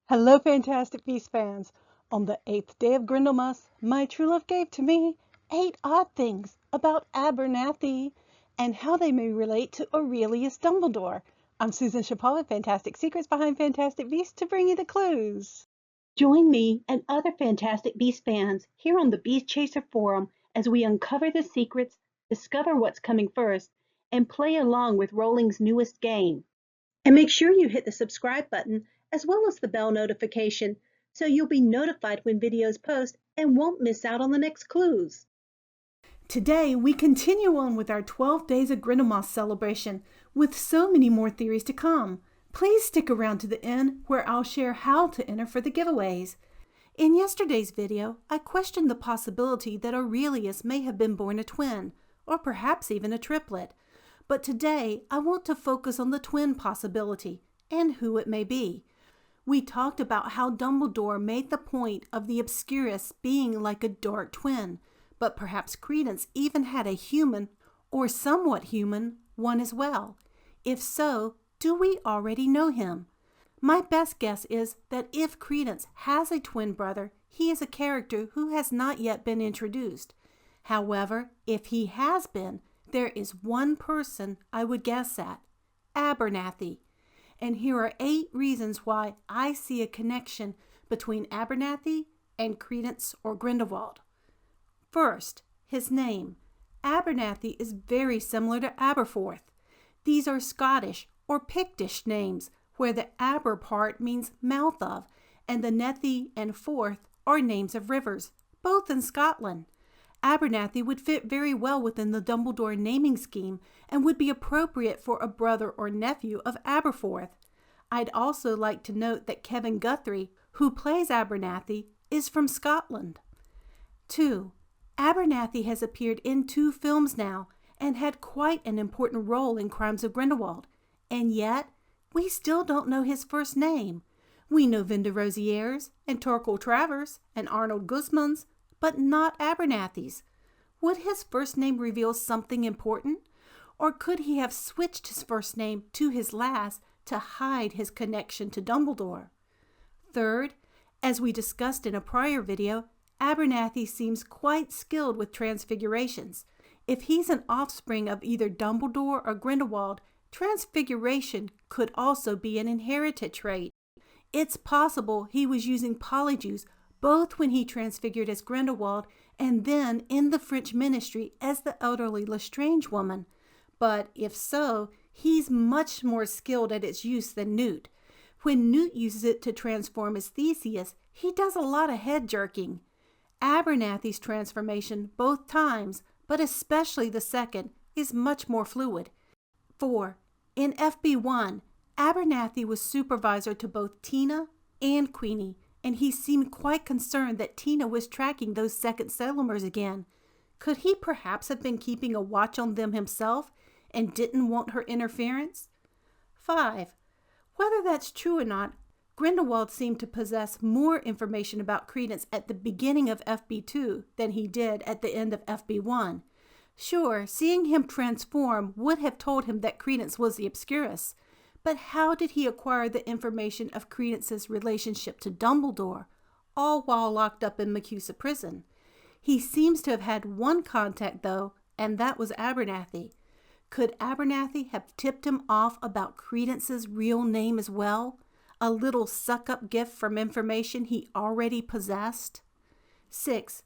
Hello, Fantastic Beasts fans! On the 8th day of Grindelmas, my true love gave to me 8 odd things about Abernathy and how they may relate to Aurelius Dumbledore. I'm Susan Chapal with Fantastic Secrets Behind Fantastic Beasts to bring you the clues. Join me and other Fantastic Beasts fans here on the Beast Chaser Forum as we uncover the secrets, discover what's coming first, and play along with Rowling's newest game. And make sure you hit the subscribe button as well as the bell notification so you'll be notified when videos post and won't miss out on the next clues. Today, we continue on with our 12 Days of Grindelwald celebration with so many more theories to come. Please stick around to the end where I'll share how to enter for the giveaways. In yesterday's video, I questioned the possibility that Aurelius may have been born a twin, or perhaps even a triplet. But today, I want to focus on the twin possibility and who it may be. We talked about how Dumbledore made the point of the Obscurus being like a dark twin, but perhaps Credence even had a human, or somewhat human, one as well. If so, do we already know him? My best guess is that if Credence has a twin brother, he is a character who has not yet been introduced. However, if he has been, there is one person I would guess at, Abernathy. And here are 8 reasons why I see a connection between Abernathy and Credence or Grindelwald. First, his name. Abernathy is very similar to Aberforth. These are Scottish or Pictish names, where the Aber part means mouth of, and the Nethy and Forth are names of rivers, both in Scotland. Abernathy would fit very well within the Dumbledore naming scheme and would be appropriate for a brother or nephew of Aberforth. I'd also like to note that Kevin Guthrie, who plays Abernathy, is from Scotland. 2. Abernathy has appeared in 2 films now and had quite an important role in Crimes of Grindelwald, and yet we still don't know his first name. We know Vinda Rosieres and Torquil Travers and Arnold Guzman's, but not Abernathy's. Would his first name reveal something important? Or could he have switched his first name to his last to hide his connection to Dumbledore? Third, as we discussed in a prior video, Abernathy seems quite skilled with transfigurations. If he's an offspring of either Dumbledore or Grindelwald, transfiguration could also be an inherited trait. It's possible he was using polyjuice both when he transfigured as Grindelwald and then in the French ministry as the elderly Lestrange woman. But if so, he's much more skilled at its use than Newt. When Newt uses it to transform as Theseus, he does a lot of head jerking. Abernathy's transformation both times, but especially the second, is much more fluid. 4. In FB1, Abernathy was supervisor to both Tina and Queenie, and he seemed quite concerned that Tina was tracking those second Sailomers again. Could he perhaps have been keeping a watch on them himself and didn't want her interference? 5. Whether that's true or not, Grindelwald seemed to possess more information about Credence at the beginning of FB2 than he did at the end of FB1. Sure, seeing him transform would have told him that Credence was the Obscurus, but how did he acquire the information of Credence's relationship to Dumbledore, all while locked up in MACUSA prison? He seems to have had one contact, though, and that was Abernathy. Could Abernathy have tipped him off about Credence's real name as well? A little suck-up gift from information he already possessed? 6.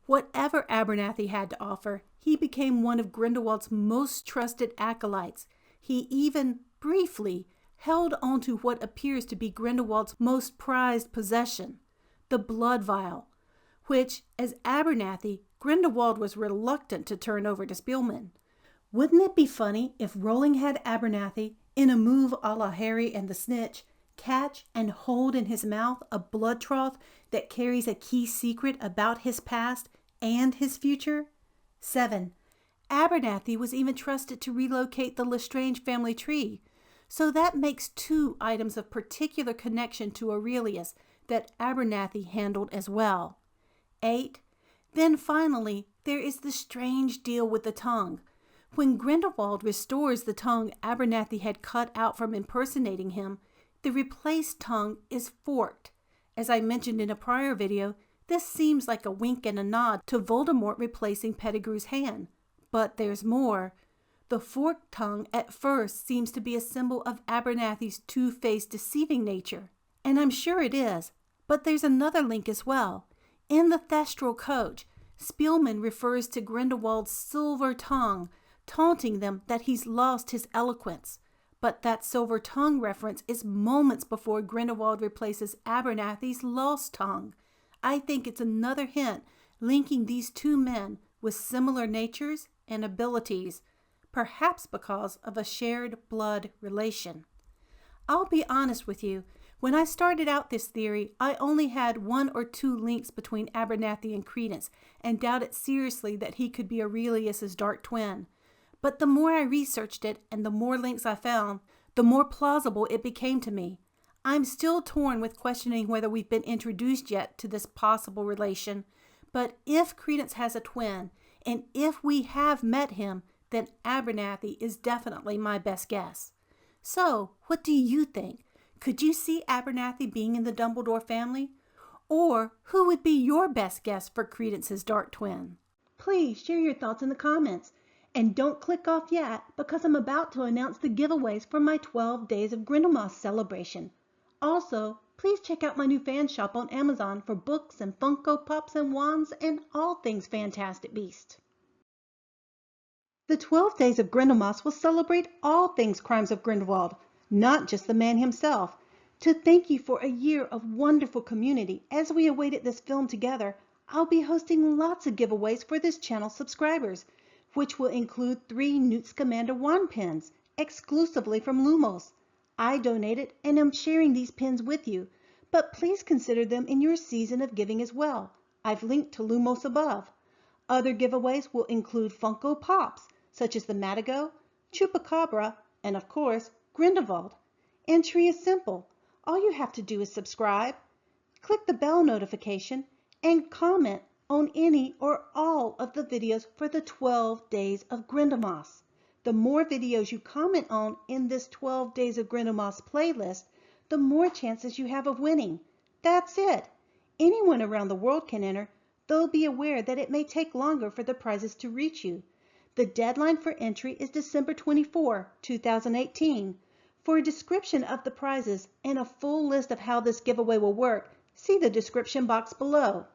Whatever Abernathy had to offer, he became one of Grindelwald's most trusted acolytes. He even, briefly, held on to what appears to be Grindelwald's most prized possession, the blood vial, which, as Abernathy, Grindelwald was reluctant to turn over to Spielman. Wouldn't it be funny if Rowling had Abernathy, in a move a la Harry and the Snitch, catch and hold in his mouth a blood trough that carries a key secret about his past and his future? 7. Abernathy was even trusted to relocate the Lestrange family tree, so that makes 2 items of particular connection to Aurelius that Abernathy handled as well. 8. Then finally, there is the strange deal with the tongue. When Grindelwald restores the tongue Abernathy had cut out from impersonating him, the replaced tongue is forked, As I mentioned in a prior video, this seems like a wink and a nod to Voldemort replacing Pettigrew's hand. But there's more. The forked tongue at first seems to be a symbol of Abernathy's two-faced deceiving nature. And I'm sure it is. But there's another link as well. In the Thestral coach, Spielman refers to Grindelwald's silver tongue, taunting them that he's lost his eloquence. But that silver tongue reference is moments before Grindelwald replaces Abernathy's lost tongue. I think it's another hint linking these two men with similar natures and abilities, perhaps because of a shared blood relation. I'll be honest with you, when I started out this theory, I only had 1 or 2 links between Abernathy and Credence and doubted seriously that he could be Aurelius's dark twin. But the more I researched it and the more links I found, the more plausible it became to me. I'm still torn with questioning whether we've been introduced yet to this possible relation, but if Credence has a twin, and if we have met him, then Abernathy is definitely my best guess. So, what do you think? Could you see Abernathy being in the Dumbledore family? Or who would be your best guess for Credence's dark twin? Please share your thoughts in the comments. And don't click off yet, because I'm about to announce the giveaways for my 12 Days of Grindelwald celebration. Also, please check out my new fan shop on Amazon for books and Funko Pops and wands and all things Fantastic Beasts. The 12 Days of Grindelwald will celebrate all things Crimes of Grindelwald, not just the man himself. To thank you for a year of wonderful community as we awaited this film together, I'll be hosting lots of giveaways for this channel's subscribers, which will include 3 Newt Scamander wand pins, exclusively from Lumos. I donated and am sharing these pins with you, but please consider them in your season of giving as well. I've linked to Lumos above. Other giveaways will include Funko Pops, such as the Matagot, Chupacabra, and of course, Grindelwald. Entry is simple. All you have to do is subscribe, click the bell notification, and comment on any or all of the videos for the 12 Days of Grindelwald. The more videos you comment on in this 12 Days of Grindelwald playlist, the more chances you have of winning. That's it. Anyone around the world can enter, though be aware that it may take longer for the prizes to reach you. The deadline for entry is December 24, 2018. For a description of the prizes and a full list of how this giveaway will work, see the description box below.